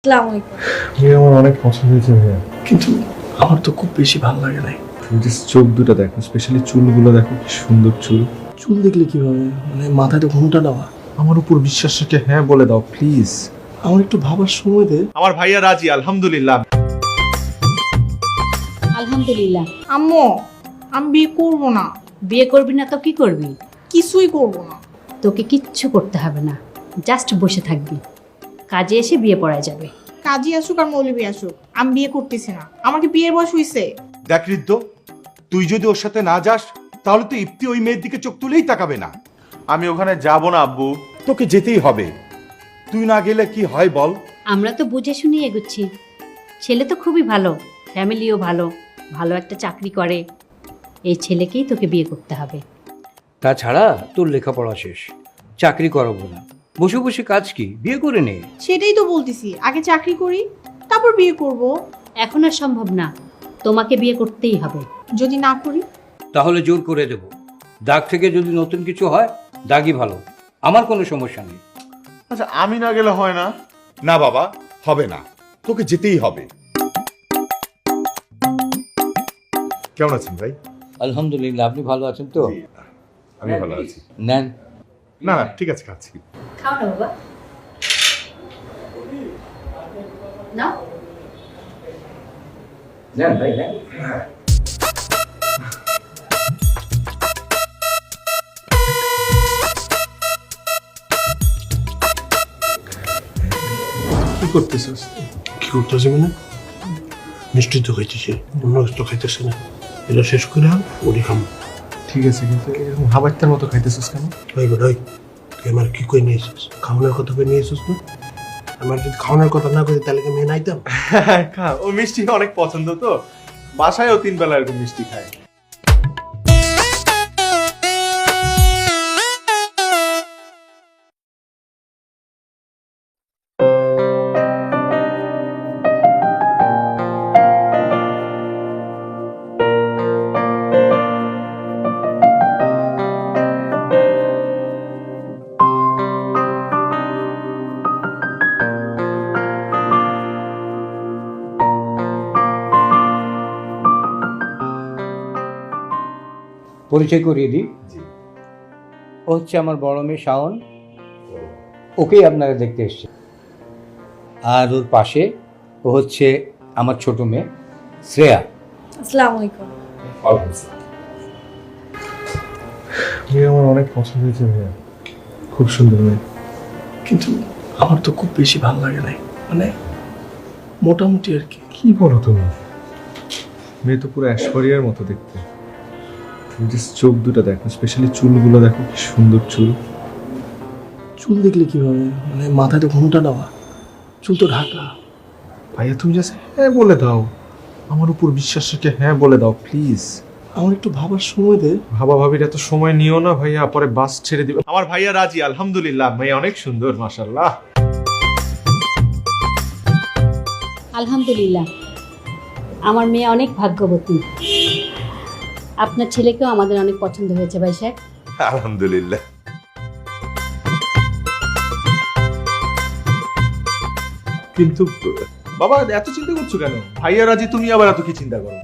আসসালামু আলাইকুম। মেয়ে আমার অনেক পছন্দ হয়েছে ভাইয়া, কিন্তু আমার তো খুব বেশি ভালো লাগে নাই। তুমি জাস্ট চোখ দুটো দেখো, স্পেশালি চুলগুলো দেখো, কি সুন্দর চুল। চুল দেখলে কিভাবে, মানে মাথায় তো ঘুমটা দেওয়া। আমার উপর বিশ্বাস রেখে হ্যাঁ বলে দাও প্লিজ। আমার একটু ভাবার সময় দে। আমার ভাইয়া রাজি, আলহামদুলিল্লাহ। আলহামদুলিল্লাহ। আম্মু, আমি বিয়ে করবো না। বিয়ে করবি না তো কি করবি? কিছুই করবো না। তোকে কিচ্ছু করতে হবে না, জাস্ট বসে থাকবি, কাজে এসে বিয়ে পড়ায় যাবে। কাজী আসুক আর মৌলবি আসুক, আমি বিয়ে করতেছি না। আমার কি বিয়ের বয়স হয়েছে? দেখ ঋদ্ধ, তুই যদি ওর সাথে না যাস তাহলে তো ইপ্তি ওই মেয়ের দিকে চোখ তুলেই তাকাবে না। আমি ওখানে যাব না আব্বু, তোকে যেতেই হবে। তুই না গেলে কি হয় বল? আমরা তো বুঝে শুনে এগোচ্ছি। ছেলে তো খুবই ভালো, ফ্যামিলিও ভালো, ভালো একটা চাকরি করে। এই ছেলেকেই তোকে বিয়ে করতে হবে। তাছাড়া তোর লেখাপড়া শেষ, চাকরি করাবো না, বসে বসে কাজ কি, বিয়ে করে নে। সেটাই তো বলতেছি, আগে চাকরি করি তারপর বিয়ে করব। এখন আর সম্ভব না, তোমাকে বিয়ে করতেই হবে। যদি না করি? তাহলে জোর করে দেব। দাগ থেকে যদি নতুন কিছু হয়, দাগই ভালো, আমার কোনো সমস্যা নেই। আচ্ছা, আমি না গেলে হয় না? না বাবা, হবে না, তোকে যেতেই হবে। কেমন আছেন ভাই? আলহামদুলিল্লাহ, আপনি ভালো আছেন তো? আমি ভালো আছি। নেন। না না, ঠিক আছে, খাচ্ছি। খাও না বাবা, নাও। নেন ভাই, নেন। কি করতেছিস? কি করতেছি মানে মিষ্টি তো খাইতেছি, অন্য কিছু তো খাইতেছি না। এটা শেষ করে ওটি খাম। ঠিক আছে, কিন্তু এরকম হাবাইতার মতো খাইতেছিস কেন? ভাই ভাই, তুই আমার কি কই নিয়েছিস? খাওয়ানোর কথা কই নিয়েছিস না? আমার যদি খাওয়ানোর কথা না করি তাহলে কি মেয়ে নাইতাম? ও মিষ্টি অনেক পছন্দ তো, বাসায়ও 3 বেলা এরকম মিষ্টি খায়। পরিচয় করিয়ে দিই, ও হচ্ছে আমার বড় মেয়ে শাওন, ওকেই আপনারা দেখতে এসছে। আর ওর পাশে ও হচ্ছে আমার ছোট মেয়ে শ্রেয়া। আসসালামু আলাইকুম। মেয়ে আমার অনেক পছন্দ হয়েছে ভাইয়া, খুব সুন্দর মেয়ে। কিন্তু আমার তো খুব বেশি ভালো লাগে নাই, মানে মোটামুটি আর কি। কি বলো তুমি? মেয়ে তো পুরো ঐশ্বরিয়ার মতো দেখতে। তুমি জাস্ট চোখ দুটো দেখো, স্পেশালি চুলগুলো দেখো, কি সুন্দর চুল। চুল দেখলে কিভাবে, মানে মাথায় তো ঘুমটা দেওয়া, চুল তো ঢাকা। ভাইয়া তুমি জাস্ট হ্যাঁ বলে দাও, আমার উপর বিশ্বাস রেখে হ্যাঁ বলে দাও প্লিজ। আমার একটু ভাবার সময় দে। ভাবা ভাবির এত সময় নিও না ভাইয়া, পরে বাস ছেড়ে দিবে। আমার ভাইয়া রাজি, আলহামদুলিল্লাহ। মেয়ে অনেক সুন্দর, মাশাআল্লাহ। আলহামদুলিল্লাহ, আমার মেয়ে অনেক ভাগ্যবতী। আপনার ছেলেকেও আমাদের অনেক পছন্দ হয়েছে ভাই সাহেব। আলহামদুলিল্লাহ। কিন্তু বাবা, এত চিন্তা করছো কেন? ভাইয়া রাজি, তুমি আবার এত কি চিন্তা করো?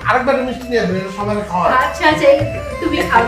আরেকবার মিষ্টি নিয়ে আসবেন, সবাই খাওয়া। আচ্ছা আচ্ছা, তুমি খাও।